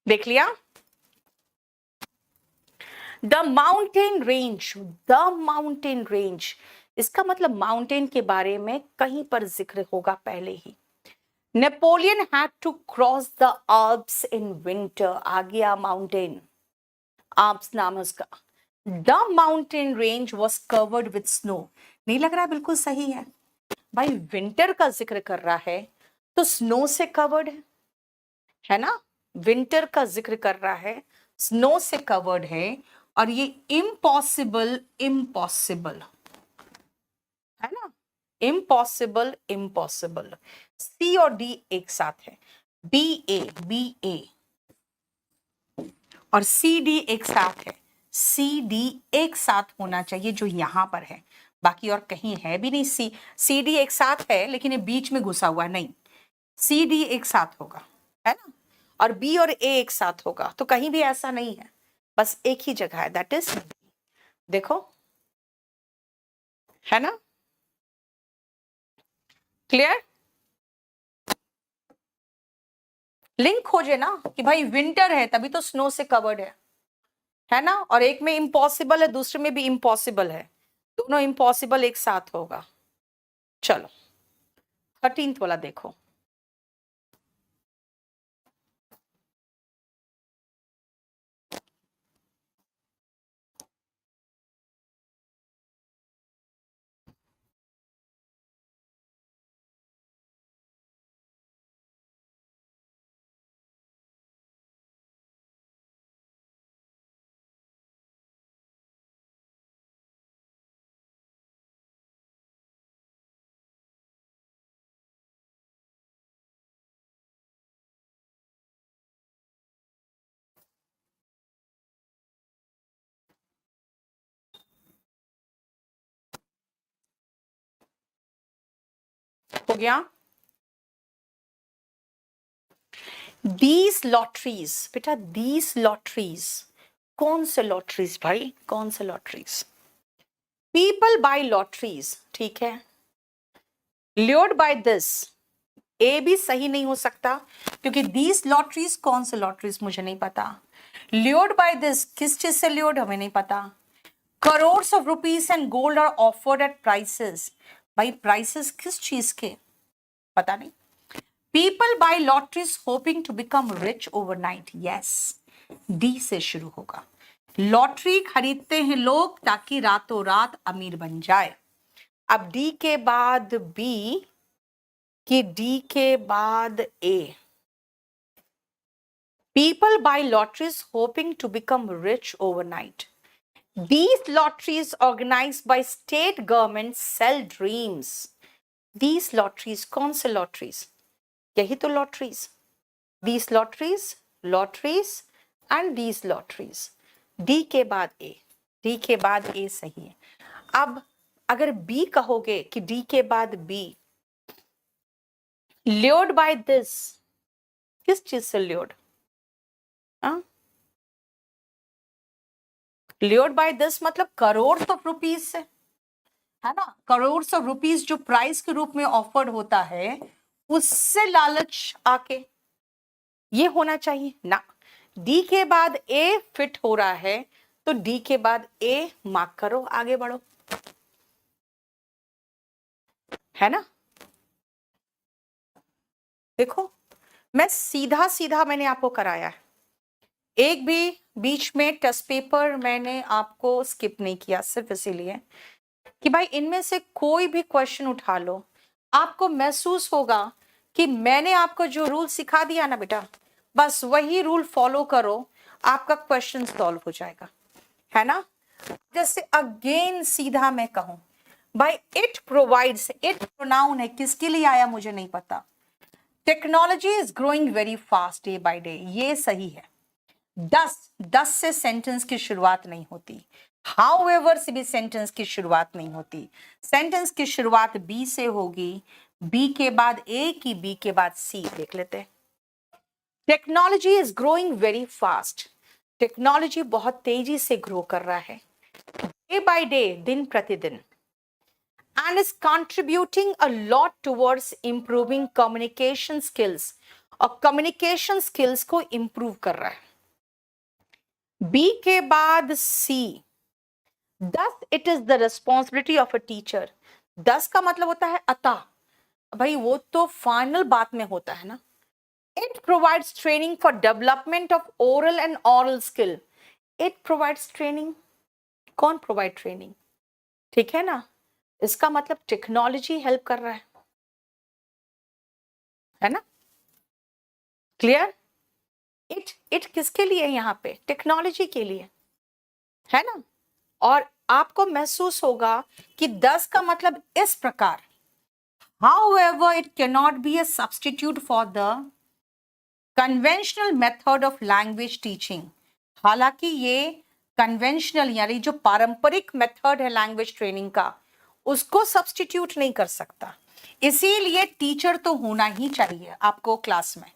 S1: देख लिया? The mountain range, the mountain range, इसका मतलब माउंटेन के बारे में कहीं पर जिक्र होगा पहले ही। Napoleon had to cross the Alps in winter, आ गया माउंटेन, आल्प्स नाम है उसका। The mountain range was covered with snow, नहीं लग रहा है बिल्कुल सही है भाई, विंटर का जिक्र कर रहा है तो स्नो से कवर्ड है ना, विंटर का जिक्र कर रहा है, स्नो से कवर्ड है, और ये इम्पॉसिबल, इम्पॉसिबल है ना, इम्पॉसिबल, इम्पॉसिबल, सी और डी एक साथ है, बी ए और सी डी एक साथ है, सी डी एक साथ होना चाहिए जो यहां पर है, बाकी और कहीं है भी नहीं। सी डी एक साथ है लेकिन ये बीच में घुसा हुआ नहीं, सी डी एक साथ होगा, है ना, और बी और ए एक साथ होगा, तो कहीं भी ऐसा नहीं है, बस एक ही जगह है, दैट इज, देखो, है ना, क्लियर। लिंक खोजे ना कि भाई विंटर है तभी तो स्नो से कवर्ड है ना, और एक में इम्पॉसिबल है, दूसरे में भी इम्पॉसिबल है, दोनों इम्पॉसिबल एक साथ होगा। चलो 13th वाला देखो, हो गया। दीज लॉटरीज, बेटा दीज लॉटरीज, कौन से लॉटरीज भाई, कौन से लॉटरीज, पीपल बाय लॉटरीज, ठीक है, ल्योर्ड बाय दिस, ए भी सही नहीं हो सकता क्योंकि दीज लॉटरीज, कौन से लॉटरीज मुझे नहीं पता, ल्योर्ड बाय दिस किस चीज से ल्योर्ड हमें नहीं पता, crores of rupees and gold are offered at prices, भाई प्राइसेस किस चीज के, पता नहीं। People buy lotteries hoping to become rich overnight, yes, D से शुरू होगा, लॉटरी खरीदते हैं लोग ताकि रातों रात अमीर बन जाए। अब डी के बाद बी कि डी के बाद A, people buy lotteries hoping to become rich overnight, these lotteries organized by state government sell dreams, these lotteries, कौन से lotteries, यही तो lotteries, these lotteries, lotteries and these lotteries, D के बाद A, D के बाद A सही है। अब अगर B कहोगे कि D के बाद B, lured by this, किस चीज से lured, lured by this मतलब करोड़ ऑफ रुपीज से, है ना, करोड़ ऑफ रुपीज जो प्राइस के रूप में ऑफर्ड होता है उससे लालच आके ये होना चाहिए ना। डी के बाद ए फिट हो रहा है तो डी के बाद ए मार्क करो, आगे बढ़ो, है ना। देखो मैं सीधा सीधा मैंने आपको कराया है, एक भी बीच में टेस्ट पेपर मैंने आपको स्किप नहीं किया, सिर्फ इसीलिए कि भाई इनमें से कोई भी क्वेश्चन उठा लो, आपको महसूस होगा कि मैंने आपको जो रूल सिखा दिया ना बेटा, बस वही रूल फॉलो करो, आपका क्वेश्चन सॉल्व हो जाएगा, है ना। जैसे अगेन सीधा मैं कहूं भाई, इट प्रोवाइड्स, इट प्रोनाउन है, किसके लिए आया मुझे नहीं पता, technology is growing very fast day by day, ये सही है। 10 से सेंटेंस की शुरुआत नहीं होती, हाउएवर से भी सेंटेंस की शुरुआत नहीं होती, सेंटेंस की शुरुआत बी से होगी, बी के बाद ए की, बी के बाद सी, देख लेते हैं। Technology is growing very fast, technology बहुत तेजी से ग्रो कर रहा है, डे बाय डे, दिन प्रतिदिन, and is contributing a lot towards improving communication skills, और communication skills को improve कर रहा है। बी के बाद C, thus it is the responsibility of a teacher. Thus का मतलब होता है अतः, भाई वो तो फाइनल बात में होता है ना। It provides training for development of oral and aural skill. It provides training, कौन प्रोवाइड ट्रेनिंग, ठीक है ना। इसका मतलब टेक्नोलॉजी हेल्प कर रहा है ना। क्लियर। इट किसके लिए है यहाँ पे, टेक्नोलॉजी के लिए, है ना। और आपको महसूस होगा कि 10 का मतलब इस प्रकार, however it cannot be a substitute for the conventional method of language teaching। हालांकि ये कन्वेंशनल यानी जो पारंपरिक मेथड है लैंग्वेज ट्रेनिंग का, उसको सब्सटीट्यूट नहीं कर सकता। इसीलिए टीचर तो होना ही चाहिए आपको क्लास में।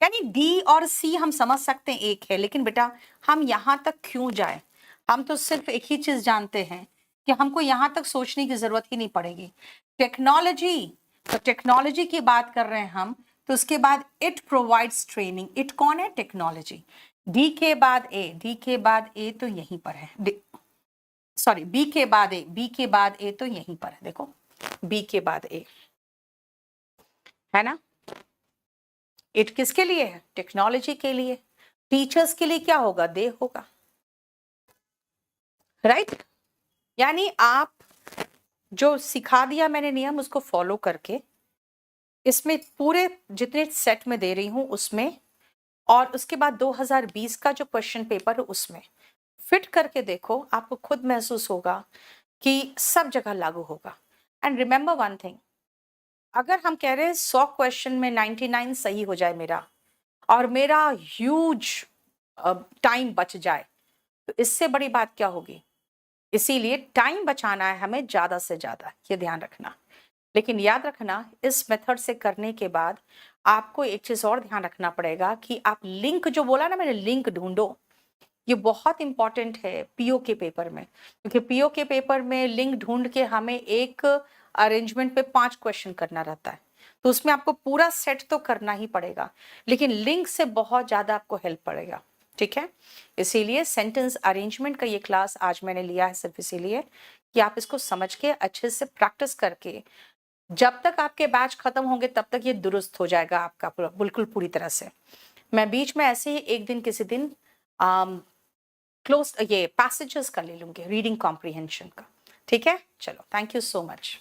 S1: यानी डी और सी हम समझ सकते हैं एक है, लेकिन बेटा हम यहां तक क्यों जाए। हम तो सिर्फ एक ही चीज जानते हैं कि हमको यहां तक सोचने की जरूरत ही नहीं पड़ेगी। टेक्नोलॉजी, तो टेक्नोलॉजी की बात कर रहे हैं हम, तो उसके बाद इट प्रोवाइड्स ट्रेनिंग। इट कौन है, टेक्नोलॉजी। डी के बाद ए, डी के बाद ए तो यहीं पर है, सॉरी बी के बाद ए, बी के बाद ए तो यहीं पर है, देखो बी के बाद ए, है ना। इट किसके लिए है, टेक्नोलॉजी के लिए। टीचर्स के लिए क्या होगा, दे होगा, राइट। यानी आप जो सिखा दिया मैंने नियम, उसको फॉलो करके इसमें पूरे जितने सेट में दे रही हूं उसमें, और उसके बाद 2020 का जो क्वेश्चन पेपर है उसमें फिट करके देखो, आपको खुद महसूस होगा कि सब जगह लागू होगा। एंड रिमेंबर वन थिंग, अगर हम कह रहे हैं 100 क्वेश्चन में 99 सही हो जाए मेरा, और मेरा ह्यूज टाइम बच जाए, तो इससे बड़ी बात क्या होगी। इसीलिए टाइम बचाना है हमें ज्यादा से ज्यादा, ये ध्यान रखना। लेकिन याद रखना, इस मेथड से करने के बाद आपको एक चीज और ध्यान रखना पड़ेगा कि आप लिंक, जो बोला ना मैंने, लिंक ढूंढो। ये बहुत इंपॉर्टेंट है पीओ के पेपर में, क्योंकि पीओ के पेपर में लिंक ढूंढ के हमें एक अरेंजमेंट पे 5 क्वेश्चन करना रहता है, तो उसमें आपको पूरा सेट तो करना ही पड़ेगा, लेकिन लिंक से बहुत ज्यादा आपको हेल्प पड़ेगा, ठीक है। इसीलिए सेंटेंस अरेंजमेंट का ये क्लास आज मैंने लिया है सिर्फ इसीलिए कि आप इसको समझ के अच्छे से प्रैक्टिस करके, जब तक आपके बैच खत्म होंगे तब तक ये दुरुस्त हो जाएगा आपका बिल्कुल पूरी तरह से। मैं बीच में ऐसे ही एक दिन किसी दिन क्लोज ये पैसेजेस का ले लूंगी, रीडिंग कॉम्प्रिहेंशन का, ठीक है। चलो, थैंक यू सो मच।